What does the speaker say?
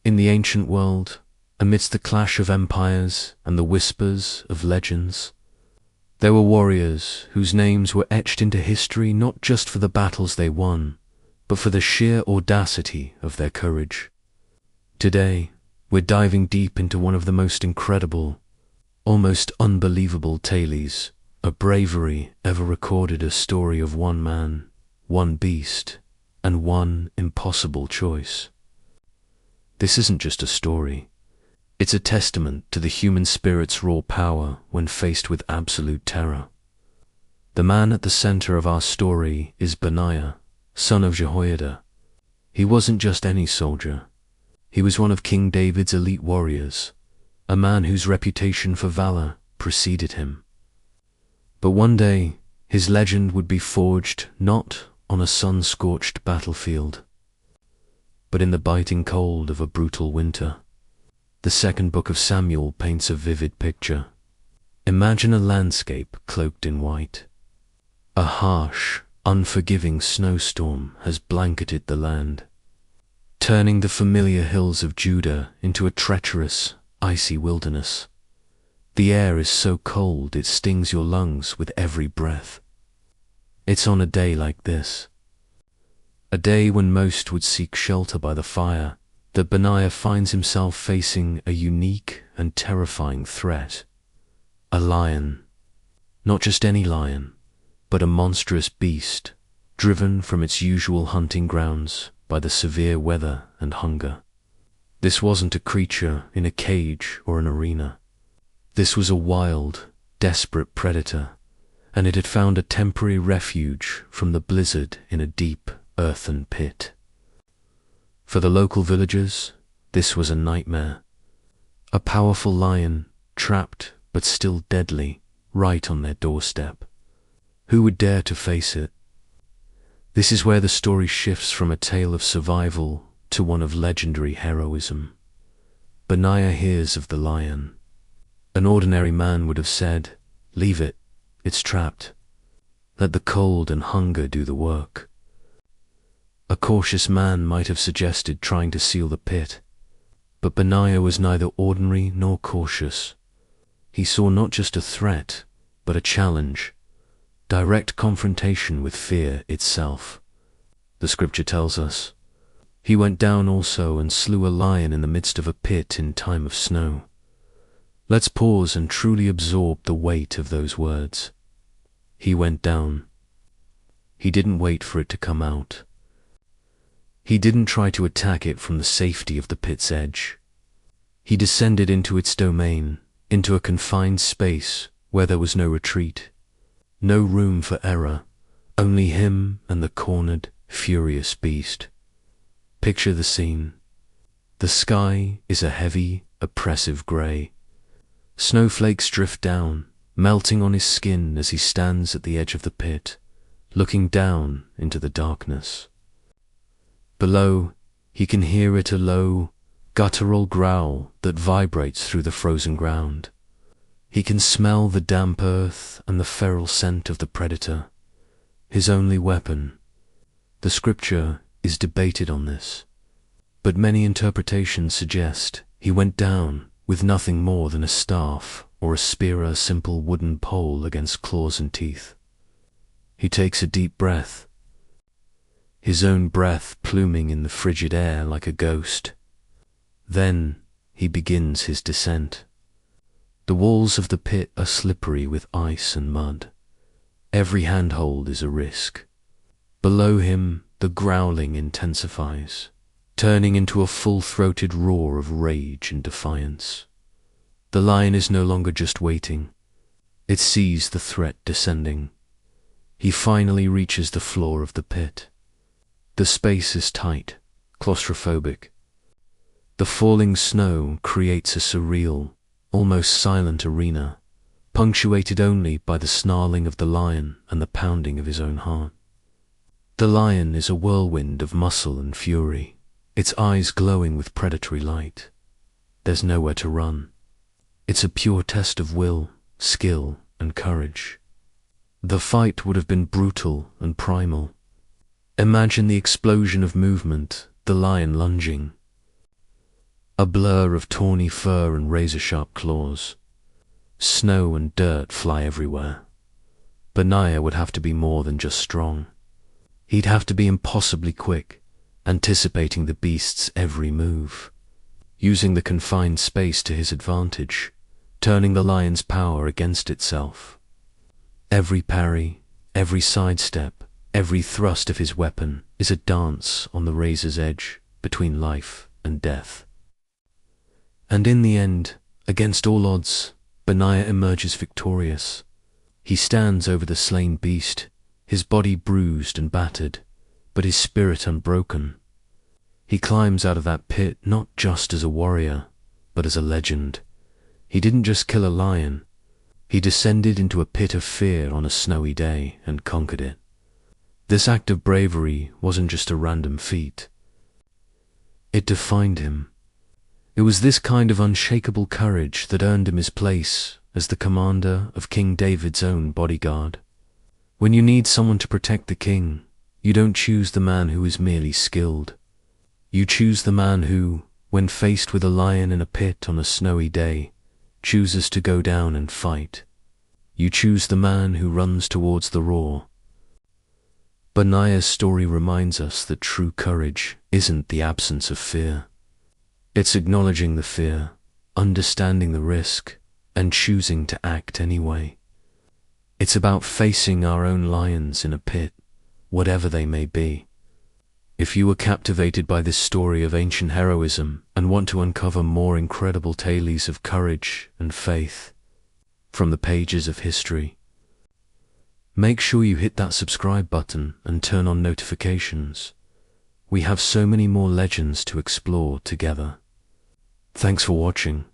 In the ancient world, amidst the clash of empires and the whispers of legends, there were warriors whose names were etched into history not just for the battles they won, but for the sheer audacity of their courage. Today, we're diving deep into one of the most incredible, almost unbelievable tales of bravery ever recorded, a story of one man, one beast, and one impossible choice. This isn't just a story. It's a testament to the human spirit's raw power when faced with absolute terror. The man at the center of our story is Benaiah, son of Jehoiada. He wasn't just any soldier. He was one of King David's elite warriors, a man whose reputation for valor preceded him. But one day, his legend would be forged not on a sun-scorched battlefield, but in the biting cold of a brutal winter. The second book of Samuel paints a vivid picture. Imagine a landscape cloaked in white. A harsh, unforgiving snowstorm has blanketed the land, turning the familiar hills of Judah into a treacherous, icy wilderness. The air is so cold it stings your lungs with every breath. It's on a day like this, a day when most would seek shelter by the fire, that Benaiah finds himself facing a unique and terrifying threat. A lion. Not just any lion, but a monstrous beast, driven from its usual hunting grounds by the severe weather and hunger. This wasn't a creature in a cage or an arena. This was a wild, desperate predator, and it had found a temporary refuge from the blizzard in a deep earthen pit. For the local villagers, this was a nightmare. A powerful lion, trapped but still deadly, right on their doorstep. Who would dare to face it? This is where the story shifts from a tale of survival to one of legendary heroism. Benaiah hears of the lion. An ordinary man would have said, "Leave it, it's trapped. Let the cold and hunger do the work." A cautious man might have suggested trying to seal the pit, but Benaiah was neither ordinary nor cautious. He saw not just a threat, but a challenge, direct confrontation with fear itself. The scripture tells us, "He went down also and slew a lion in the midst of a pit in time of snow." Let's pause and truly absorb the weight of those words. He went down. He didn't wait for it to come out. He didn't try to attack it from the safety of the pit's edge. He descended into its domain, into a confined space where there was no retreat, no room for error, only him and the cornered, furious beast. Picture the scene. The sky is a heavy, oppressive grey. Snowflakes drift down, melting on his skin as he stands at the edge of the pit, looking down into the darkness. Below, he can hear it, a low, guttural growl that vibrates through the frozen ground. He can smell the damp earth and the feral scent of the predator, his only weapon. The scripture is debated on this, but many interpretations suggest he went down with nothing more than a staff or a spear, a simple wooden pole against claws and teeth. He takes a deep breath, his own breath pluming in the frigid air like a ghost. Then he begins his descent. The walls of the pit are slippery with ice and mud. Every handhold is a risk. Below him, the growling intensifies, turning into a full-throated roar of rage and defiance. The lion is no longer just waiting. It sees the threat descending. He finally reaches the floor of the pit. The space is tight, claustrophobic. The falling snow creates a surreal, almost silent arena, punctuated only by the snarling of the lion and the pounding of his own heart. The lion is a whirlwind of muscle and fury, its eyes glowing with predatory light. There's nowhere to run. It's a pure test of will, skill, and courage. The fight would have been brutal and primal. Imagine the explosion of movement, the lion lunging. a blur of tawny fur and razor-sharp claws. Snow and dirt fly everywhere. Benaiah would have to be more than just strong. He'd have to be impossibly quick, anticipating the beast's every move, using the confined space to his advantage, turning the lion's power against itself. Every parry, every sidestep, every thrust of his weapon is a dance on the razor's edge between life and death. And in the end, against all odds, Benaiah emerges victorious. He stands over the slain beast, his body bruised and battered, but his spirit unbroken. He climbs out of that pit not just as a warrior, but as a legend. He didn't just kill a lion. He descended into a pit of fear on a snowy day and conquered it. This act of bravery wasn't just a random feat. It defined him. It was this kind of unshakable courage that earned him his place as the commander of King David's own bodyguard. When you need someone to protect the king, you don't choose the man who is merely skilled. You choose the man who, when faced with a lion in a pit on a snowy day, chooses to go down and fight. You choose the man who runs towards the roar. Benaiah's story reminds us that true courage isn't the absence of fear. It's acknowledging the fear, understanding the risk, and choosing to act anyway. It's about facing our own lions in a pit, whatever they may be. If you were captivated by this story of ancient heroism and want to uncover more incredible tales of courage and faith from the pages of history, make sure you hit that subscribe button and turn on notifications. We have so many more legends to explore together. Thanks for watching.